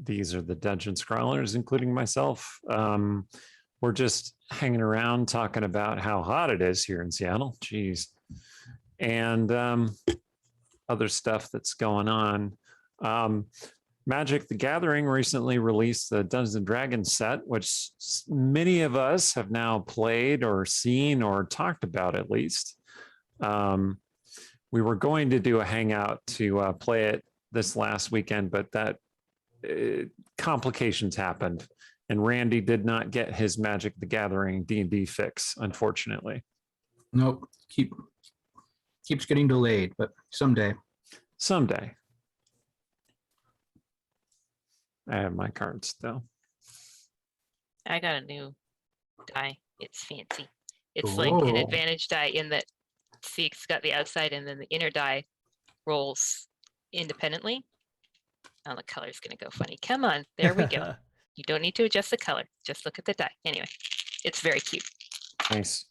These are the Dungeon Scrawlers, including myself. We're just hanging around talking about how hot it is here in Seattle. Jeez. And other stuff that's going on. Magic the Gathering recently released the Dungeons and Dragons set, which many of us have now played or seen or talked about at least. We were going to do a hangout to play it this last weekend, but that complications happened, and Randy did not get his Magic the Gathering D&D fix, unfortunately. Nope, keeps getting delayed, but someday. I have my cards though. I got a new die. It's fancy. It's like an advantage die in that, see, it's got the outside and then the inner die rolls independently. Oh, the color's gonna go funny. Come on, there we go. You don't need to adjust the color. Just look at the die. Anyway, it's very cute. Nice.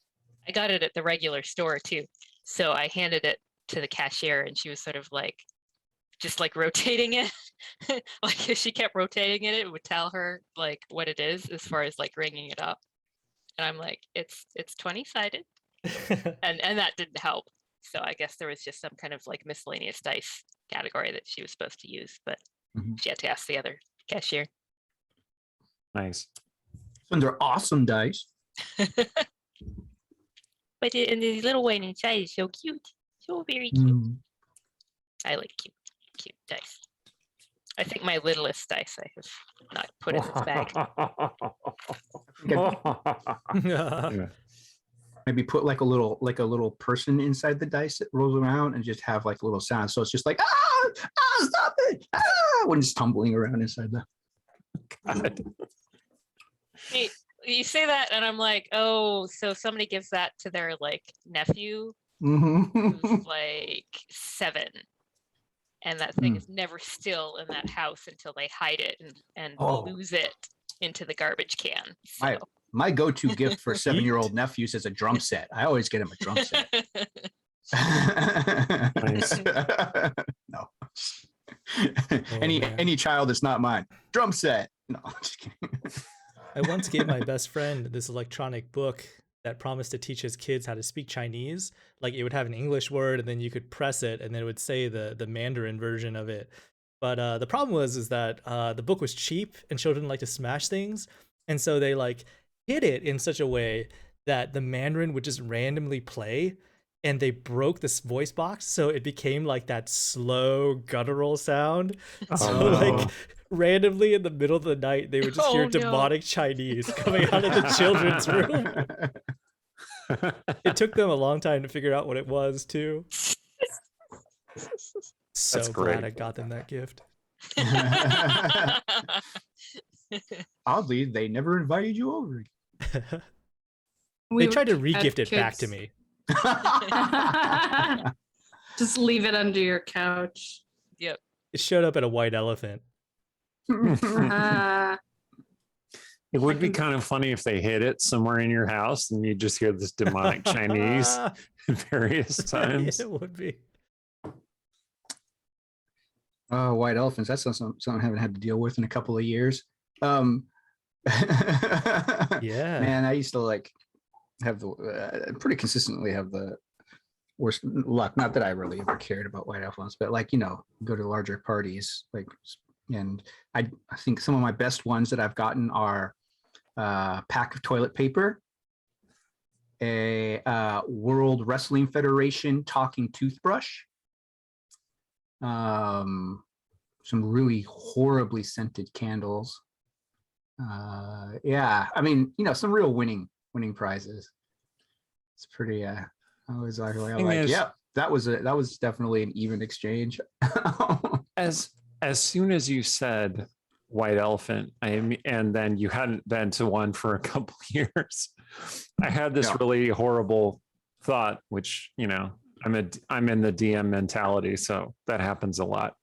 I got it at the regular store too. So I handed it to the cashier and she was sort of like, just like rotating it. Like if she kept rotating it would tell her like what it is as far as like ringing it up. And I'm like, it's 20-sided. and that didn't help. So I guess there was just some kind of like miscellaneous dice category that she was supposed to use, but she had to ask the other cashier. Nice. And they're awesome dice. But and the little one inside is so cute. So very cute. I like cute dice. I think my littlest dice I have not put in this bag. Maybe put like a little person inside the dice that rolls around and just have like a little sound. So it's just like, stop it, when it's tumbling around inside the. God. You say that and I'm like, oh, so somebody gives that to their like nephew who's like 7. And that thing is never still in that house until they hide it and lose it into the garbage can. So. My go-to gift for 7-year-old nephews is a drum set. I always get him a drum set. No. Any child that's not mine. Drum set. No, I'm just kidding. I once gave my best friend this electronic book that promised to teach his kids how to speak Chinese. Like it would have an English word and then you could press it and then it would say the Mandarin version of it. But the problem is that the book was cheap and children like to smash things. And so they like hid it in such a way that the Mandarin would just randomly play, and they broke this voice box. So it became like that slow guttural sound. So like randomly in the middle of the night, they would just hear demonic Chinese coming out of the children's room. It took them a long time to figure out what it was too. So That's glad great. I got them that gift. Oddly, they never invited you over. They tried to re-gift it back to me. Just leave it under your couch. Yep. It showed up at a white elephant. Uh, It would be kind of funny if they hid it somewhere in your house and you just hear this demonic Chinese at various times. Yeah, it would be. Oh, white elephants. That's something I haven't had to deal with in a couple of years. Yeah. Man, I used to like have the pretty consistently have the worst luck. Not that I really ever cared about white elephants, but like, go to larger parties, like, and I think some of my best ones that I've gotten are a pack of toilet paper, a World Wrestling Federation talking toothbrush, some really horribly scented candles. Yeah, I mean, some real winning prizes. It's pretty I was like, yeah, that was definitely an even exchange. As soon as you said white elephant, and then you hadn't been to one for a couple years, I had this really horrible thought, which I'm in the DM mentality, so that happens a lot.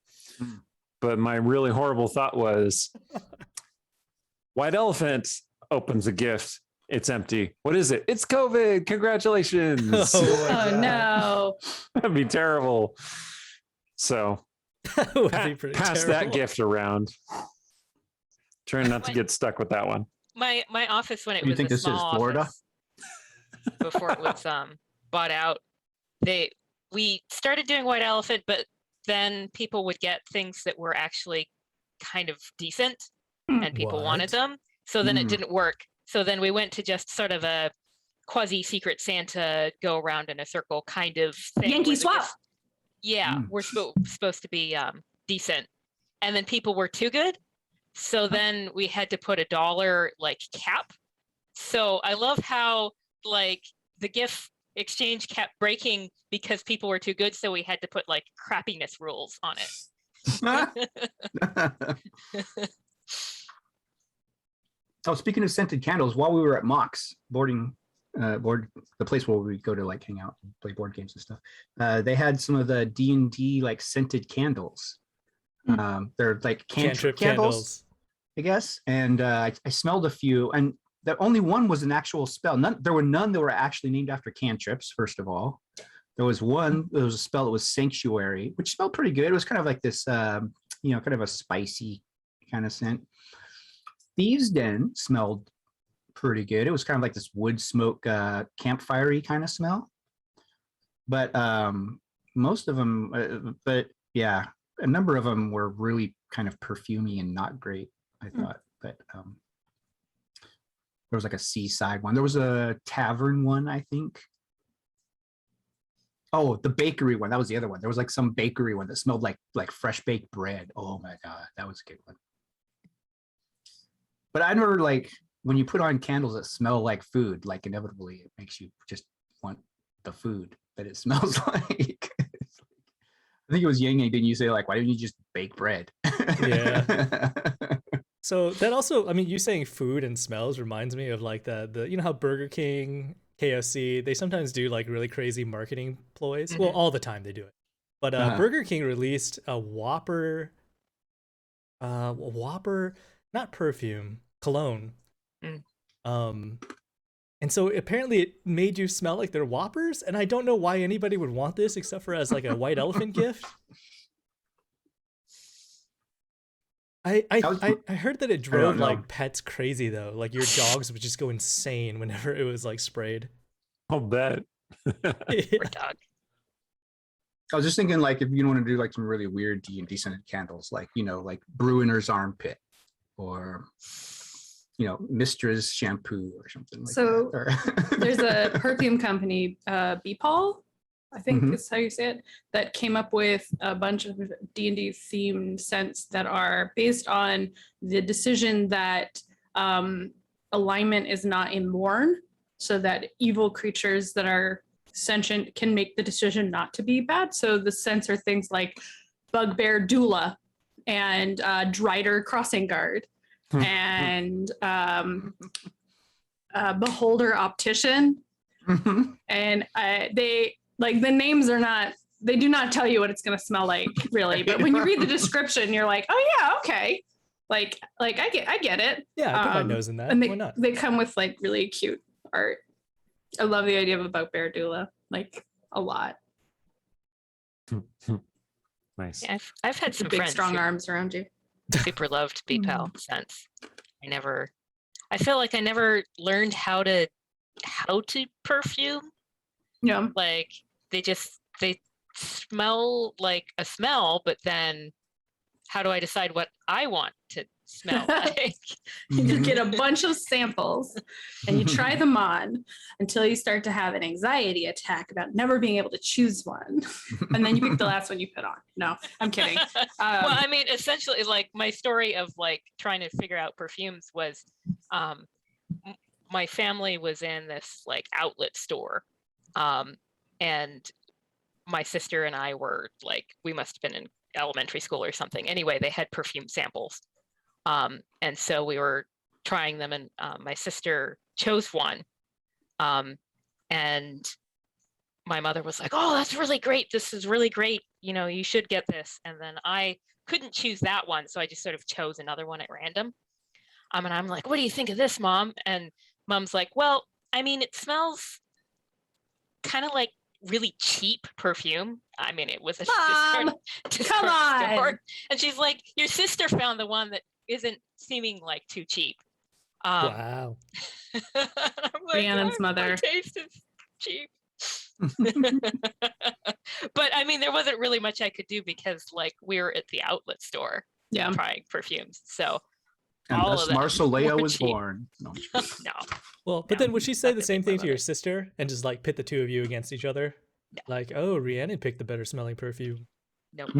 But my really horrible thought was, white elephant opens a gift. It's empty. What is it? It's COVID. Congratulations. oh no. That'd be terrible. So That would be pretty pass terrible. that gift around. Trying not to get stuck with that one. My office when it You was think a this is small Florida? office before it was bought out, we started doing white elephant, but then people would get things that were actually kind of decent and people wanted What? them. So then it Mm. didn't work. So then we went to just sort of a quasi secret Santa go around in a circle kind of thing. Yankee where the swap. gifts- yeah, Mm. we're supposed to be decent. And then people were too good. So then we had to put $1 like cap. So I love how like the gift exchange kept breaking because people were too good. So we had to put like crappiness rules on it. Oh, speaking of scented candles, while we were at Mox the place where we go to like hang out and play board games and stuff, they had some of the D&D like scented candles. They're like cantrip candles, I guess. And I smelled a few, and the only one was an actual spell. There were none that were actually named after cantrips. First of all, there was one. There was a spell that was sanctuary, which smelled pretty good. It was kind of like this, kind of a spicy kind of scent. Thieves' Den smelled pretty good. It was kind of like this wood smoke, campfire-y kind of smell. But most of them, but yeah, a number of them were really kind of perfumey and not great, I thought. But there was like a seaside one. There was a tavern one, I think. Oh, the bakery one. That was the other one. There was like some bakery one that smelled like fresh baked bread. Oh my God, that was a good one. But I never like when you put on candles that smell like food, like inevitably it makes you just want the food that it smells like. I think it was Yang Yang. Didn't you say like, why didn't you just bake bread? Yeah. So that also, I mean, you saying food and smells reminds me of like the you know how Burger King, KFC, they sometimes do like really crazy marketing ploys. Well, all the time they do it. But Burger King released a Whopper, not perfume, cologne. And so apparently it made you smell like they're Whoppers, and I don't know why anybody would want this except for as like a white elephant gift. I heard that it drove know. like pets crazy though. Like your dogs would just go insane whenever it was like sprayed. I'll bet. Poor dog. I was just thinking like if you want to do like some really weird D&D scented candles, like like Bruiner's armpit, or Mistra's shampoo or something like So, that. There's a perfume company, Beepal, I think Mhm. is how you say it, that came up with a bunch of D&D themed scents that are based on the decision that alignment is not in Morn, so that evil creatures that are sentient can make the decision not to be bad. So the scents are things like Bugbear Doula and Drider Crossing Guard and Beholder Optician. And they like the names are not, they do not tell you what it's going to smell like really, but when you read the description you're like, oh yeah, okay, like I get it. Yeah, I put my nose in that. And Why not? they come with like really cute art. I love the idea of a Bugbear Doula, like a lot. Nice. Yeah, I've had some Big friends strong who arms around you. super loved Beepal scents. I feel like I never learned how to perfume. Yeah. Like they smell like a smell, but then how do I decide what I want to smell like? You get a bunch of samples and you try them on until you start to have an anxiety attack about never being able to choose one. And then you pick the last one you put on. No, I'm kidding. Well, I mean, essentially, like my story of like trying to figure out perfumes was my family was in this like outlet store. And my sister and I were like, we must have been in elementary school or something. Anyway, they had perfume samples. And so we were trying them, and my sister chose one. And my mother was like, oh, that's really great. This is really great. You should get this. And then I couldn't choose that one. So I just sort of chose another one at random. And I'm like, what do you think of this, Mom? And Mom's like, well, I mean, it smells kind of like really cheap perfume. I mean, it was a Mom, come on. store. And she's like, your sister found the one that isn't seeming like too cheap. Wow. I'm like, Rhiannon's my mother. taste is cheap. But I mean, there wasn't really much I could do because like we were at the outlet store Yeah. trying perfumes. So And all thus of them Marsolea were was cheap. born. No, I'm just kidding. No. Well, but No, then would she say the nothing same big my thing to your mother. sister and just like pit the two of you against each other? No. Like, oh, Rhiannon picked the better smelling perfume. Nope.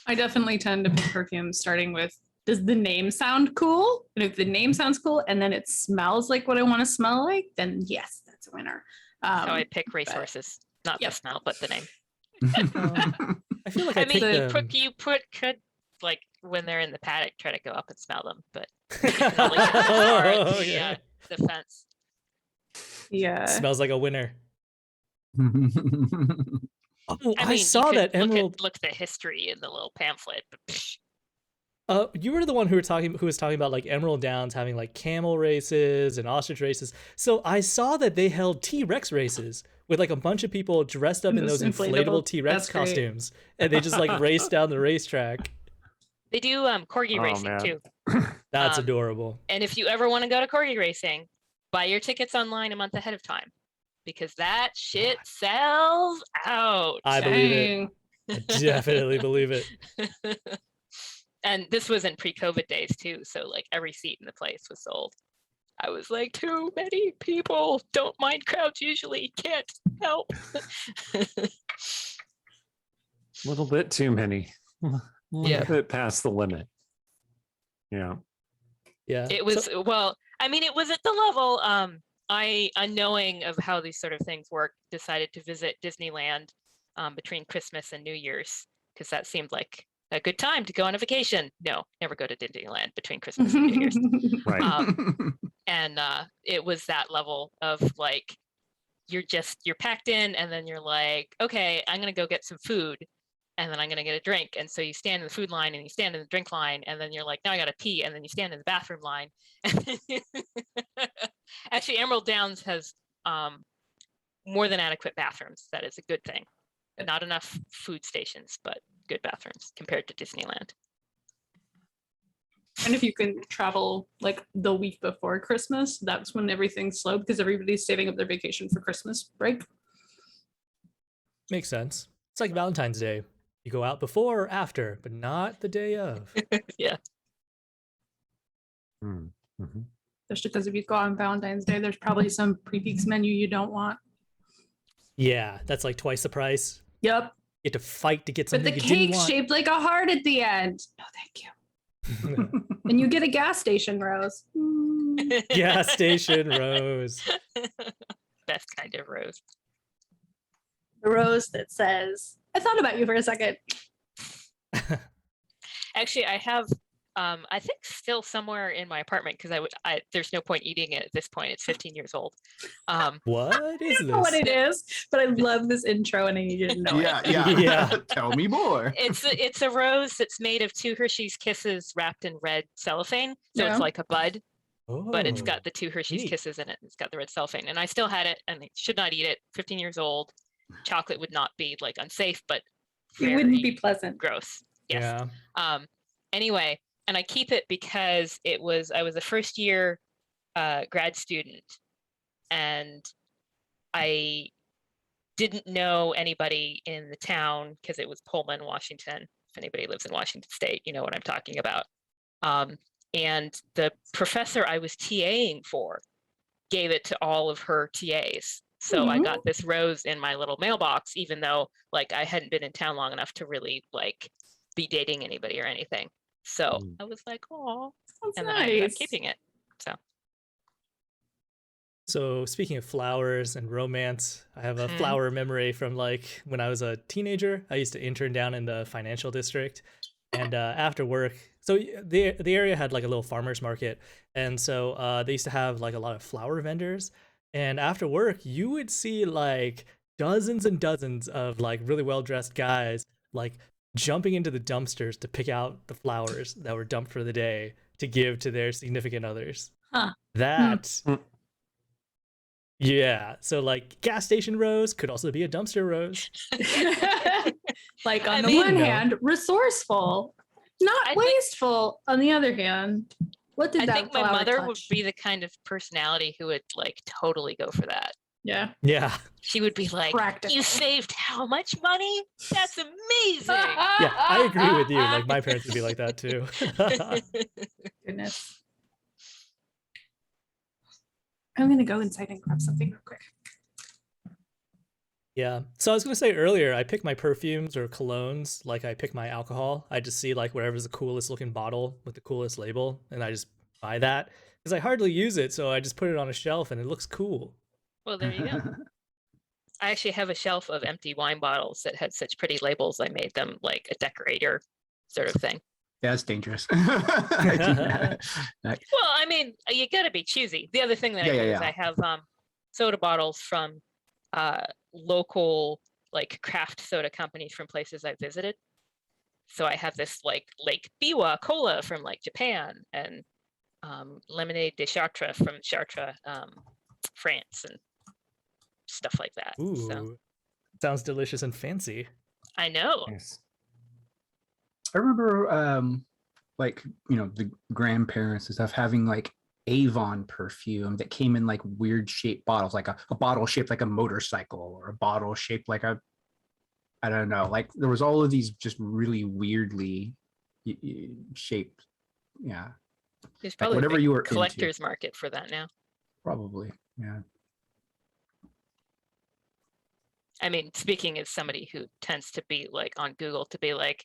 I definitely tend to pick perfumes starting with, does the name sound cool? And if the name sounds cool and then it smells like what I want to smell like, then yes, that's a winner. That's how I pick racehorses. Not Yep. the smell, but the name. I feel like I, I mean, picked you them. could like when they're in the paddock, try to go up and smell them, but Oh, the, yeah. the fence. Yeah. Smells like a winner. Oh, I I mean, saw you that could Emerald. look at the history in the little pamphlet, but psh, You were the one who was talking about like Emerald Downs having like camel races and ostrich races. So I saw that they held T-Rex races with like a bunch of people dressed up in those Those inflatable inflatable- T-Rex that's great. costumes, and they just like raced down the racetrack. they do corgi Oh, racing man. too. That's Um, adorable. And if you ever want to go to corgi racing, buy your tickets online a month ahead of time because that shit sells out. I believe it. Dang. I definitely believe it. And this was in pre-COVID days too, so like every seat in the place was sold. I was like, too many people. Don't mind crowds usually. Can't help. A little bit too many. A little Yeah. bit past the limit. Yeah. Yeah. It was well, I mean, it was at the level I, unknowing of how these sort of things work, decided to visit Disneyland between Christmas and New Year's because that seemed like a good time to go on a vacation. No, never go to Disneyland between Christmas and New Year's. Right. And it was that level of like you're packed in and then you're like, okay, I'm gonna go get some food and then I'm gonna get a drink. And so you stand in the food line and you stand in the drink line and then you're like, now I gotta pee, and then you stand in the bathroom line. And then actually Emerald Downs has more than adequate bathrooms. That is a good thing. Not enough food stations, but good bathrooms compared to Disneyland. And if you can travel like the week before Christmas, that's when everything's slow because everybody's saving up their vacation for Christmas break. Makes sense. It's like Valentine's Day. You go out before or after, but not the day of. Yeah. Mm, mhm. Especially because if you go on Valentine's Day, there's probably some prefix menu you don't want. Yeah, that's like twice the price. Yep. You have to fight to get But something the you didn't cake's want. shaped like a heart at the end. No, thank you. And you get a gas station rose. Mm. Gas station rose. Best kind of rose. The rose that says, I thought about you for a second. Actually, I have, I think still somewhere in my apartment because there's no point eating it at this point. It's 15 years old. What I is don't know what this? it is, but I love this intro and I need you to know Yeah, it. yeah. Yeah. Tell me more. It's a rose that's made of 2 Hershey's Kisses wrapped in red cellophane. So Yeah. it's like a bud, but it's Oh, got the 2 Hershey's neat. Kisses in it. It's got the red cellophane, and I still had it, and I should not eat it. 15 years old. Chocolate would not be like unsafe, but It wouldn't very be pleasant. gross. Yes. Yeah. Anyway, and I keep it because I was a first year grad student, and I didn't know anybody in the town because it was Pullman, Washington. If anybody lives in Washington State, you know what I'm talking about. And the professor I was TAing for gave it to all of her TAs. So I got this rose in my little mailbox, even though like I hadn't been in town long enough to really like be dating anybody or anything. So Mm. I was like, oh, That's and then I ended up nice. keeping it. So So speaking of flowers and romance, I have a Mhm. flower memory from like when I was a teenager. I used to intern down in the financial district, and after work, so the area had like a little farmers market, and so they used to have like a lot of flower vendors. And after work, you would see like dozens and dozens of like really well dressed guys like jumping into the dumpsters to pick out the flowers that were dumped for the day to give to their significant others. Huh. That. Hmm. Yeah, so like gas station rose could also be a dumpster rose. Like on I the mean- one No. hand, resourceful. Not I think- wasteful. On the other hand, what did I that think my flower mother would touch? be the kind of personality who would like totally go for that. Yeah. Yeah. She would be like, Practical. "You saved how much money? That's amazing!" Yeah, I agree with you. Like my parents would be like that too. Goodness. I'm gonna go inside and grab something real quick. Yeah. So I was gonna say earlier, I pick my perfumes or colognes like I pick my alcohol. I just see like whatever's the coolest looking bottle with the coolest label, and I just buy that because I hardly use it, so I just put it on a shelf and it looks cool. Well, there you go. I actually have a shelf of empty wine bottles that had such pretty labels. I made them like a decorator sort of thing. Yeah, that's dangerous. I do that. Well, I mean, you got to be choosy. The other thing that I Yeah, do yeah, is yeah. I have soda bottles from local like craft soda companies from places I visited. So I have this like Lake Biwa cola from like Japan and lemonade de Chartres from Chartres, France, and stuff like that. Ooh, So sounds delicious and fancy. I know. Nice. I remember like, you know, the grandparents and stuff having like Avon perfume that came in like weird shaped bottles, like a bottle shaped like a motorcycle, or a bottle shaped like a, I don't know, like there was all of these just really weirdly shaped. Yeah, There's like probably whatever a big you were into. collector's market for that now. Probably. Yeah. I mean, speaking as somebody who tends to be like on Google to be like,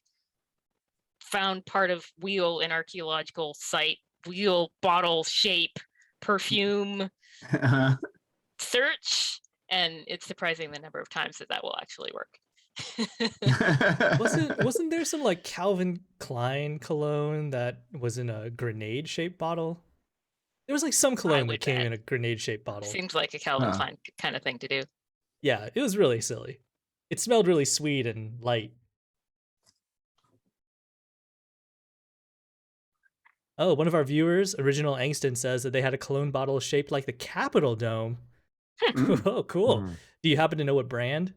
found part of wheel in archaeological site, wheel bottle shape, perfume search, and it's surprising the number of times that will actually work. Wasn't there some like Calvin Klein cologne that was in a grenade shaped bottle? There was like some cologne that would came bet. in a grenade shaped bottle. Seems like a Calvin Huh. Klein kind of thing to do. Yeah, it was really silly. It smelled really sweet and light. Oh, one of our viewers, Original Angston, says that they had a cologne bottle shaped like the Capitol Dome. Mm. Oh, cool. Hmm. Do you happen to know what brand?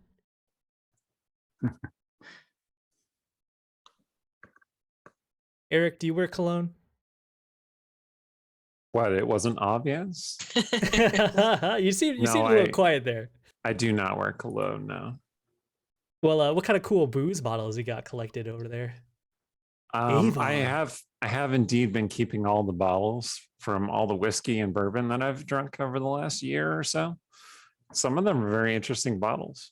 Eric, do you wear cologne? What? It wasn't obvious. you seem No, a little quiet there. I do not wear cologne. No. Well, what kind of cool booze bottles you got collected over there? Avon. I have indeed been keeping all the bottles from all the whiskey and bourbon that I've drunk over the last year or so. Some of them are very interesting bottles.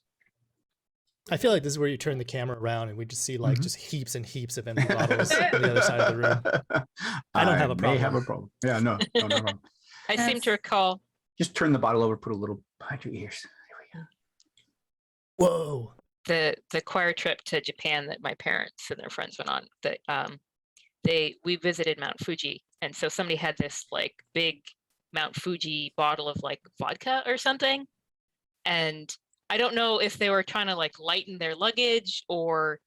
I feel like this is where you turn the camera around and we just see like Mhm. just heaps and heaps of empty bottles on the other side of the room. I don't have a May have problem. a problem. Yeah, no problem. I seem to Yes. recall Just turn the bottle over, put a little behind your ears. There we go. Whoa. the choir trip to Japan that my parents and their friends went on. That we visited Mount Fuji, and so somebody had this like big Mount Fuji bottle of like vodka or something, and I don't know if they were trying to like lighten their luggage or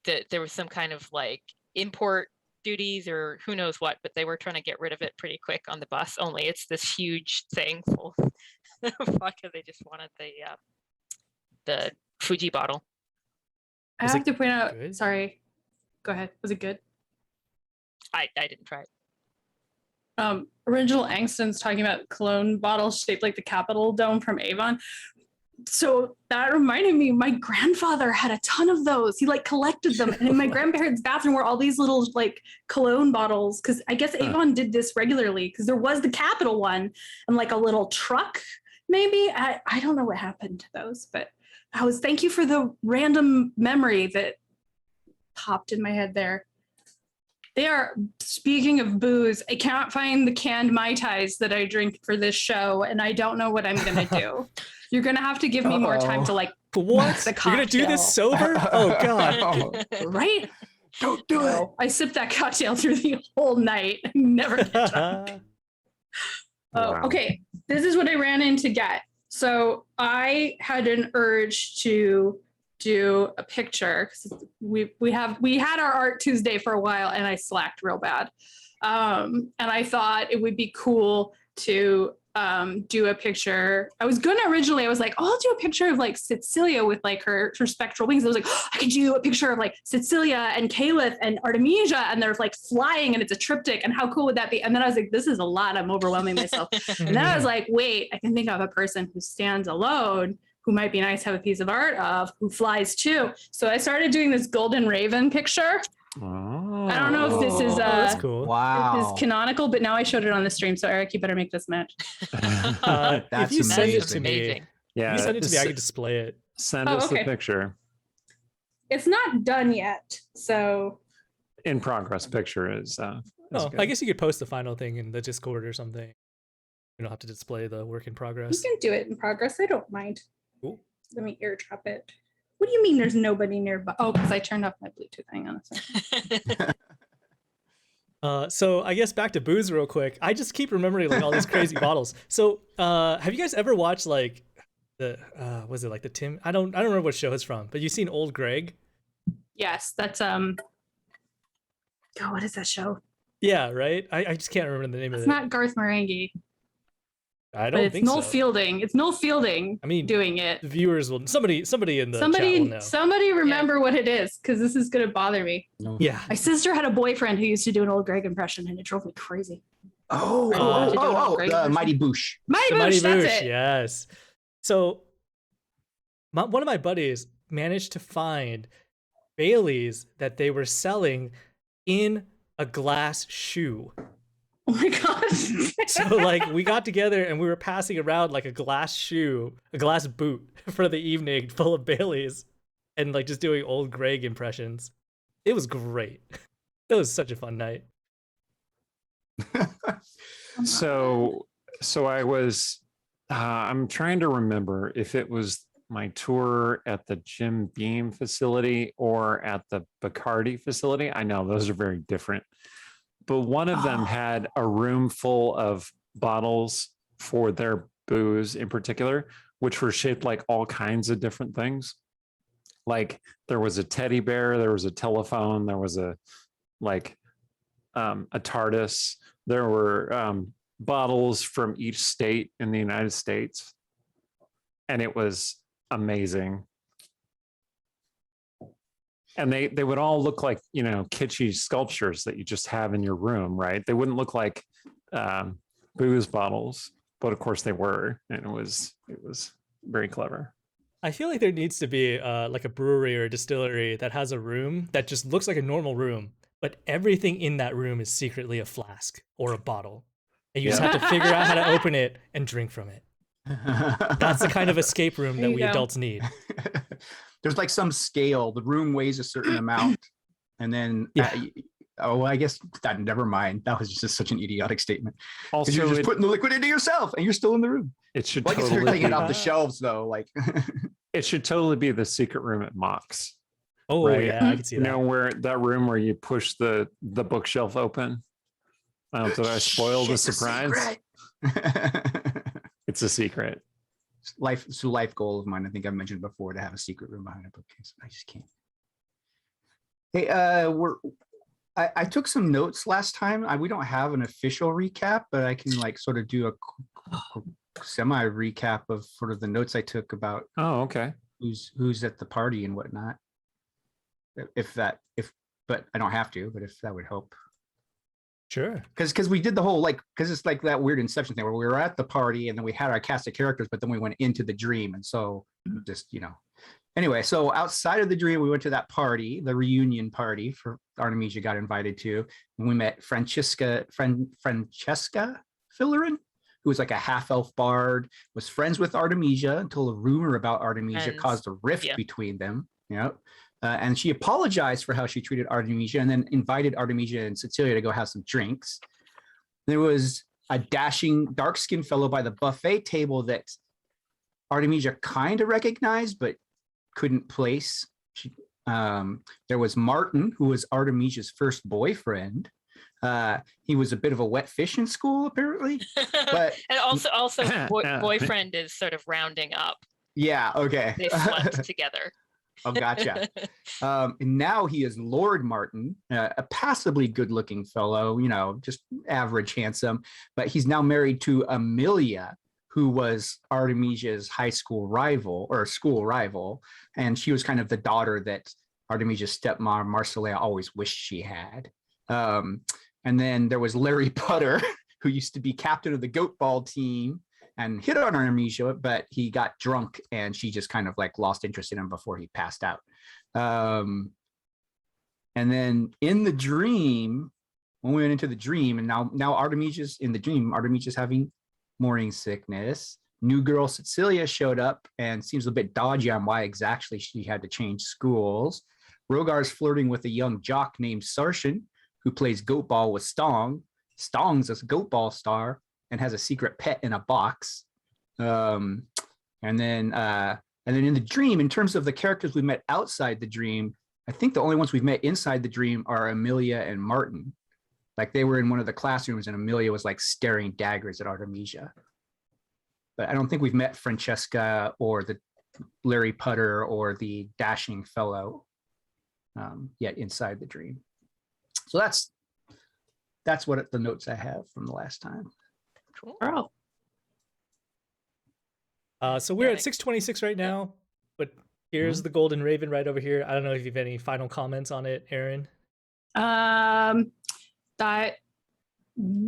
that there was some kind of like import duties or who knows what, but they were trying to get rid of it pretty quick on the bus. Only it's this huge thing full of vodka. They just wanted the Fuji bottle. I Was have it to point out, good? sorry, go ahead. Was it good? I didn't try it. Original Angston's talking about cologne bottles shaped like the Capitol Dome from Avon. So that reminded me, my grandfather had a ton of those. He like collected them. And in my grandparents' bathroom were all these little like cologne bottles. Cause I guess Avon did this regularly because there was the Capitol one and like a little truck, maybe. I don't know what happened to those, but thank you for the random memory that popped in my head there. They are, speaking of booze, I can't find the canned Mai Tais that I drink for this show, and I don't know what I'm going to do. You're going to have to give me more time to like, What? The You're gonna do this cocktail. sober? Oh god. right? Don't do it. No, I sipped that cocktail through the whole night. I never get drunk. Oh, Wow. okay. This is what I ran in to get. So I had an urge to do a picture. We had our Art Tuesday for a while, and I slacked real bad. And I thought it would be cool to do a picture. I was gonna originally, I was like, oh, I'll do a picture of like Cecilia with like her spectral wings. I was like, oh, I could do a picture of like Cecilia and Caliph and Artemisia, and they're like flying and it's a triptych, and how cool would that be? And then I was like, this is a lot, I'm overwhelming myself. And then I was like, wait, I can think of a person who stands alone, who might be nice to have a piece of art of, who flies too. So I started doing this golden raven picture. Oh. I don't know if this is that's cool. Wow. this is canonical, but now I showed it on the stream. So Eric, you better make this match. If That's you send it That is to me, amazing. Yeah. if you send it to me, I s- can display it. Send Oh, us the okay. picture. It's not done yet. So In progress picture is Oh, good. I guess you could post the final thing in the Discord or something. You don't have to display the work in you progress. can do it in progress. I don't mind. Cool. Let me airdrop it. What do you mean there's nobody nearby? Oh, because I turned off my Bluetooth. Hang on a second. So I guess back to booze real quick. I just keep remembering like all these crazy bottles. So have you guys ever watched like the was it like the Tim? I don't remember what show it's from, but you seen Old Greg? Yes, that's God, what is that show? Yeah, right. I just can't remember the name It's of it. not Garth Marenghi, I but don't it's think Noel so. Fielding. It's Noel Fielding I mean, doing it. the viewers will somebody in the chat will know. Somebody remember what it is, because this is gonna bother me. No. Yeah. My sister had a boyfriend who used to do an Old Greg impression, and it drove me crazy. Oh, Are you allowed to do an Old Greg the impression? Mighty Boosh. Mighty The Boosh, Mighty that's Boosh, it. yes. So one of my buddies managed to find Bailey's that they were selling in a glass shoe. Oh my god. So like we got together and we were passing around like a glass shoe, a glass boot for the evening full of Bailey's and like just doing Old Greg impressions. It was great. It was such a fun night. So I was I'm trying to remember if it was my tour at the Jim Beam facility or at the Bacardi facility. I know those are very different, but one of them had a room full of bottles for their booze in particular, which were shaped like all kinds of different things. Like there was a teddy bear, there was a telephone, there was a TARDIS. There were bottles from each state in the United States, and it was amazing. And they would all look like, you know, kitschy sculptures that you just have in your room, right? They wouldn't look like booze bottles, but of course they were, and it was very clever. I feel like there needs to be like a brewery or a distillery that has a room that just looks like a normal room, but everything in that room is secretly a flask or a bottle. And you just have to figure out how to open it and drink from it. That's the kind of escape room There that you we go. adults need. There's like some scale. The room weighs a certain amount, and then Yeah. I guess that. Never mind. That was just such an idiotic statement. Also, Because you're just putting the liquid into yourself, and you're still in the room. it should Like if you're totally taking it off the be- shelves, though. Like it should totally be the secret room at Mox. Oh Right. yeah, I can see You that. know, where that room where you push the bookshelf open. Did I spoil the Shit, it's a surprise? secret. It's a secret. It's a life goal of mine. I think I've mentioned before, to have a secret room behind a bookcase. I just can't. Hey, I took some notes last time. We don't have an official recap, but I can like sort of do a semi recap of sort of the notes I took about Oh, okay. who's at the party and whatnot. But I don't have to. But if that would help. Sure. Because we did the whole because it's like that weird Inception thing where we were at the party and then we had our cast of characters, but then we went into the dream, and so just anyway, so outside of the dream we went to that party, the reunion party for Artemisia got invited to, and we met Francesca Fillerin, who was like a half-elf bard, was friends with Artemisia until a rumor about Artemisia Friends. caused a rift Yeah. between them. And she apologized for how she treated Artemisia, and then invited Artemisia and Cecilia to go have some drinks. There was a dashing, dark-skinned fellow by the buffet table that Artemisia kind of recognized, but couldn't place. There was Martin, who was Artemisia's first boyfriend. He was a bit of a wet fish in school, apparently. But And also Yeah. boyfriend is sort of rounding up. yeah, okay. They slept together. Oh, gotcha. And now he is Lord Martin, a passably good-looking fellow, just average handsome. But he's now married to Amelia, who was Artemisia's high school rival or school rival. And she was kind of the daughter that Artemisia's stepmom, Marcelea, always wished she had. And then there was Larry Putter, who used to be captain of the goat ball team and hit on Artemisia, but he got drunk and she just kind of like lost interest in him before he passed out. And then in the dream, when we went into the dream, and now Artemisia's in the dream, Artemisia's having morning sickness. New girl Cecilia showed up and seems a bit dodgy on why exactly she had to change schools. Rogar's flirting with a young jock named Sarshan, who plays goat ball with Stong. Stong's a goat ball star and has a secret pet in a box. And then in the dream, in terms of the characters we met outside the dream, I think the only ones we've met inside the dream are Amelia and Martin. Like they were in one of the classrooms and Amelia was like staring daggers at Artemisia. But I don't think we've met Francesca or the Larry Putter or the dashing fellow yet inside the dream. So that's what the notes I have from the last time. Cool. So we're at 6:26 right now, but here's the Golden Raven right over here. I don't know if you have any final comments on it, Aaron. That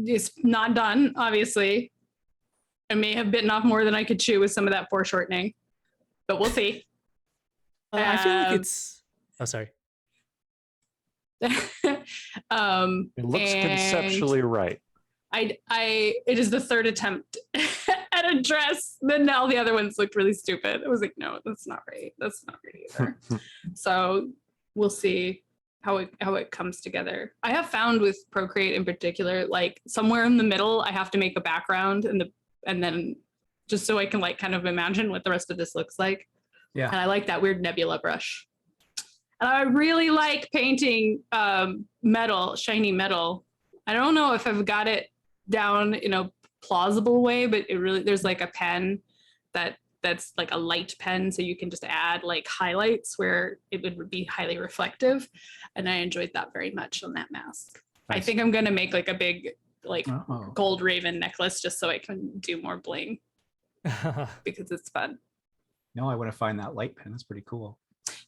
is not done, obviously. I may have bitten off more than I could chew with some of that foreshortening, but we'll see. I feel like it's. Oh, sorry. It looks conceptually right. It is the third attempt at a dress. Then all the other ones looked really stupid. I was like, no, that's not right. That's not right either. So we'll see how it comes together. I have found with Procreate in particular, like somewhere in the middle, I have to make a background and then just so I can like kind of imagine what the rest of this looks like. Yeah. And I like that weird nebula brush. And I really like painting metal, shiny metal. I don't know if I've got it down in a plausible way, but there's like a pen that's like a light pen, so you can just add like highlights where it would be highly reflective. And I enjoyed that very much on that mask. Nice. I think I'm gonna make like a big like gold raven necklace just so I can do more bling because it's fun. No, I want to find that light pen. That's pretty cool.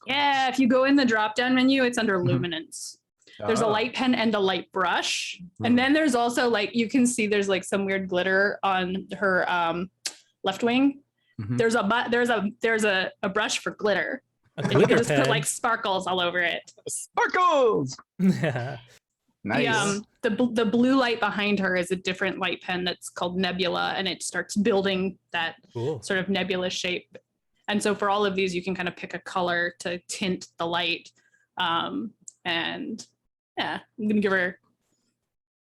Yeah, if you go in the drop-down menu, it's under luminance. There's a light pen and a light brush. And then there's also like, you can see there's like some weird glitter on her left wing. There's a brush for glitter. And you can just put like sparkles all over it. Sparkles! Nice. The blue light behind her is a different light pen that's called Nebula, and it starts building that sort of nebula shape. And so for all of these, you can kind of pick a color to tint the light. And yeah, I'm going to give her.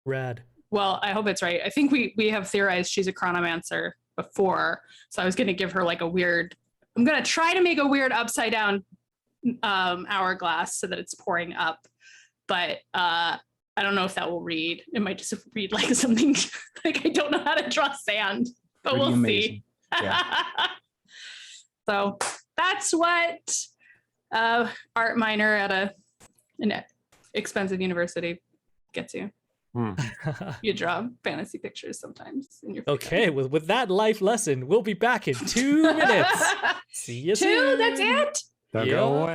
Rad. Well, I hope it's right. I think we have theorized she's a chronomancer before. So I was going to give her like I'm going to try to make a weird upside down hourglass so that it's pouring up. But I don't know if that will read. It might just read like something like I don't know how to draw sand, but we'll see. Yeah. So that's what art minor at an expensive university gets you. You draw fantasy pictures sometimes in your okay, with that life lesson, we'll be back in 2 minutes. See you soon. That's it? Don't go away.